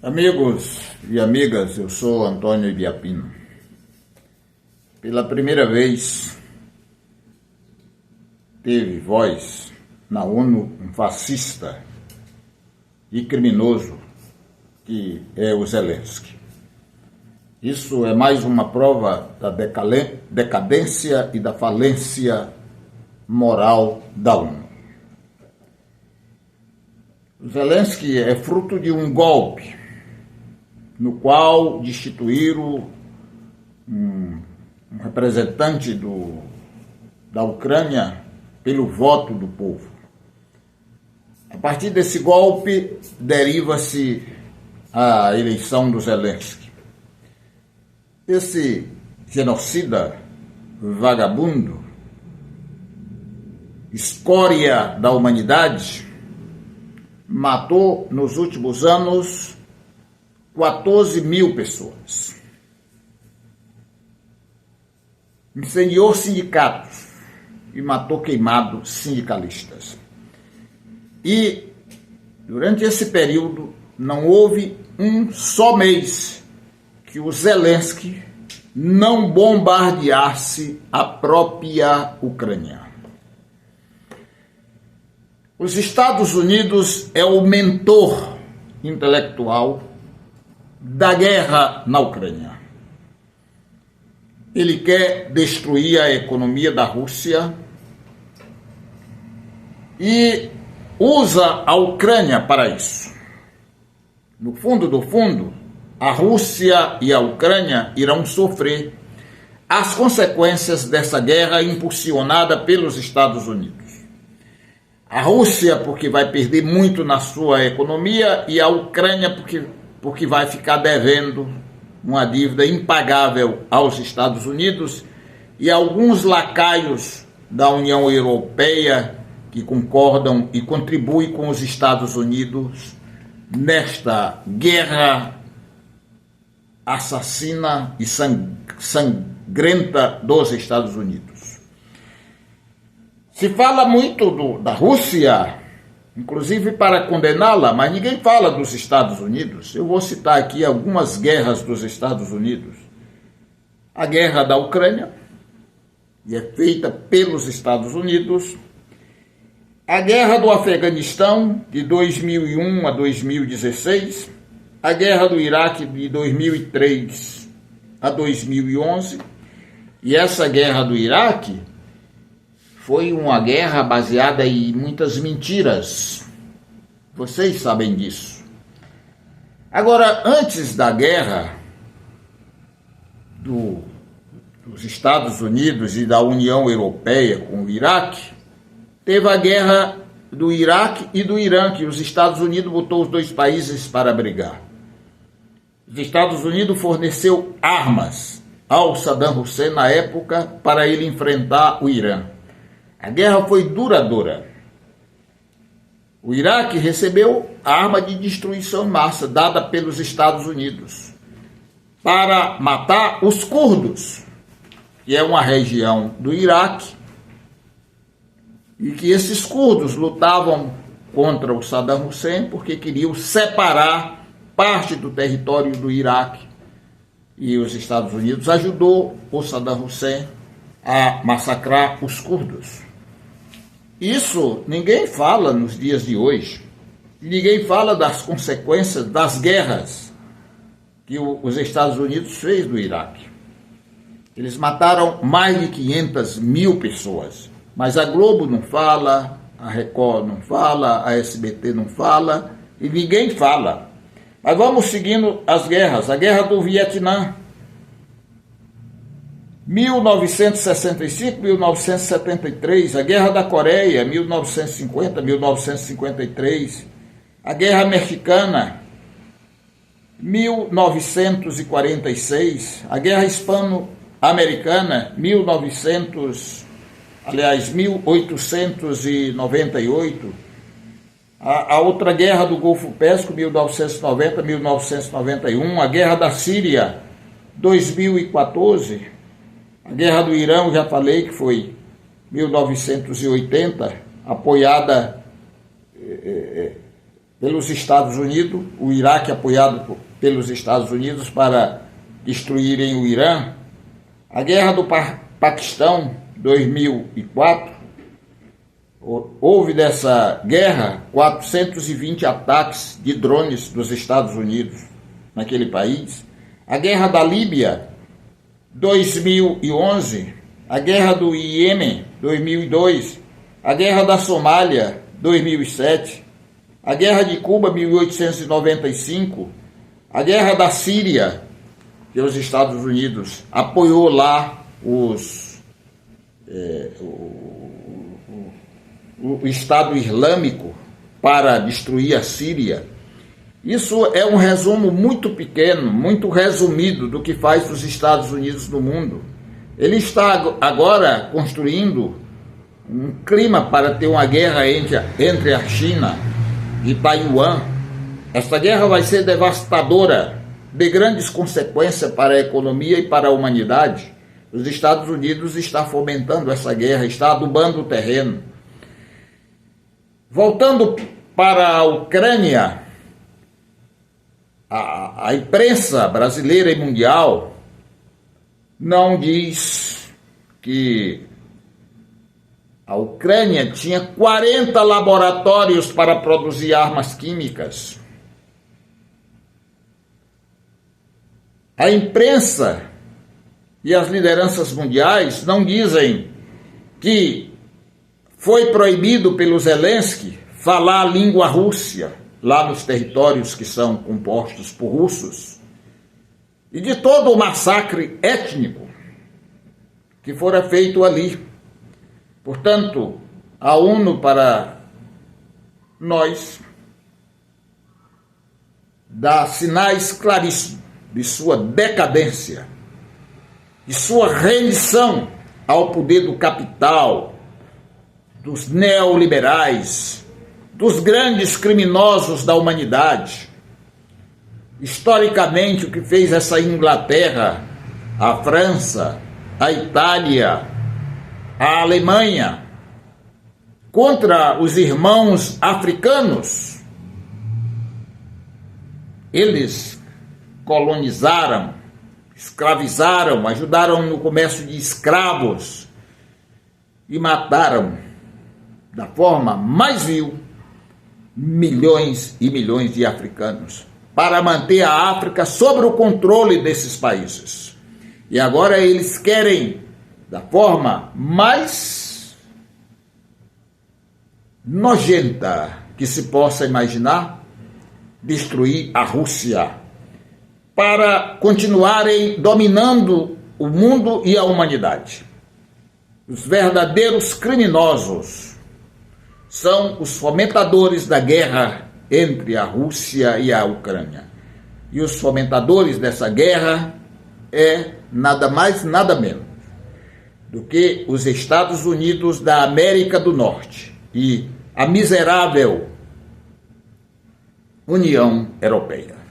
Amigos e amigas, eu sou Antônio Ibiapino. Pela primeira vez teve voz na ONU um fascista e criminoso que é o Zelensky. Isso é mais uma prova da decadência e da falência moral da ONU. O Zelensky é fruto de um golpe no qual destituíram um representante da Ucrânia pelo voto do povo. A partir desse golpe, deriva-se a eleição do Zelensky. Esse genocida, vagabundo, escória da humanidade, matou nos últimos anos 14 mil pessoas. Incendiou sindicatos e matou queimados sindicalistas. E, durante esse período, não houve um só mês que o Zelensky não bombardeasse a própria Ucrânia. Os Estados Unidos é o mentor intelectual da guerra na Ucrânia. Ele quer destruir a economia da Rússia e usa a Ucrânia para isso. No fundo do fundo, a Rússia e a Ucrânia irão sofrer as consequências dessa guerra impulsionada pelos Estados Unidos. A Rússia porque vai perder muito na sua economia e a Ucrânia porque vai ficar devendo uma dívida impagável aos Estados Unidos e alguns lacaios da União Europeia que concordam e contribuem com os Estados Unidos nesta guerra assassina e sangrenta dos Estados Unidos. Se fala muito da Rússia, inclusive para condená-la, mas ninguém fala dos Estados Unidos. Eu vou citar aqui algumas guerras dos Estados Unidos. A guerra da Ucrânia, que é feita pelos Estados Unidos. A guerra do Afeganistão, de 2001 a 2016. A guerra do Iraque, de 2003 a 2011. E essa guerra do Iraque foi uma guerra baseada em muitas mentiras. Vocês sabem disso. Agora, antes da guerra dos Estados Unidos e da União Europeia com o Iraque, teve a guerra do Iraque e do Irã, que os Estados Unidos botou os dois países para brigar. Os Estados Unidos forneceu armas ao Saddam Hussein na época para ele enfrentar o Irã. A guerra foi duradoura. O Iraque recebeu a arma de destruição em massa dada pelos Estados Unidos para matar os curdos, que é uma região do Iraque, e que esses curdos lutavam contra o Saddam Hussein porque queriam separar parte do território do Iraque. E os Estados Unidos ajudou o Saddam Hussein a massacrar os curdos. Isso ninguém fala nos dias de hoje. Ninguém fala das consequências das guerras que os Estados Unidos fez do Iraque. Eles mataram mais de 500 mil pessoas. Mas a Globo não fala, a Record não fala, a SBT não fala e ninguém fala. Mas vamos seguindo as guerras. A guerra do Vietnã, 1965, 1973, a Guerra da Coreia, 1950, 1953, a Guerra Mexicana, 1946, a Guerra Hispano-Americana, 1898, a outra Guerra do Golfo Pérsico, 1990, 1991, a Guerra da Síria, 2014, a Guerra do Irã, eu já falei que foi 1980, apoiada pelos Estados Unidos, o Iraque apoiado pelos Estados Unidos para destruírem o Irã, a guerra do Paquistão, 2004, houve dessa guerra 420 ataques de drones dos Estados Unidos naquele país, a guerra da Líbia, 2011, a guerra do Iêmen, 2002, a guerra da Somália, 2007, a guerra de Cuba, 1895, a guerra da Síria, que os Estados Unidos apoiou lá o Estado Islâmico para destruir a Síria. Isso é um resumo muito pequeno, muito resumido do que faz os Estados Unidos no mundo. Ele está agora construindo um clima para ter uma guerra entre a China e Taiwan. Esta guerra vai ser devastadora, de grandes consequências para a economia e para a humanidade. Os Estados Unidos estão fomentando essa guerra, está adubando o terreno. Voltando para a Ucrânia, a imprensa brasileira e mundial não diz que a Ucrânia tinha 40 laboratórios para produzir armas químicas. A imprensa e as lideranças mundiais não dizem que foi proibido pelo Zelensky falar a língua rússia lá nos territórios que são compostos por russos, e de todo o massacre étnico que fora feito ali. Portanto, a ONU para nós dá sinais claríssimos de sua decadência, de sua rendição ao poder do capital, dos neoliberais, dos grandes criminosos da humanidade. Historicamente, o que fez essa Inglaterra, a França, a Itália, a Alemanha, contra os irmãos africanos, eles colonizaram, escravizaram, ajudaram no comércio de escravos e mataram, da forma mais vil, milhões e milhões de africanos, para manter a África sob o controle desses países. E agora eles querem, da forma mais nojenta que se possa imaginar, destruir a Rússia, para continuarem dominando o mundo e a humanidade. Os verdadeiros criminosos são os fomentadores da guerra entre a Rússia e a Ucrânia. E os fomentadores dessa guerra é nada mais, nada menos do que os Estados Unidos da América do Norte e a miserável União Europeia.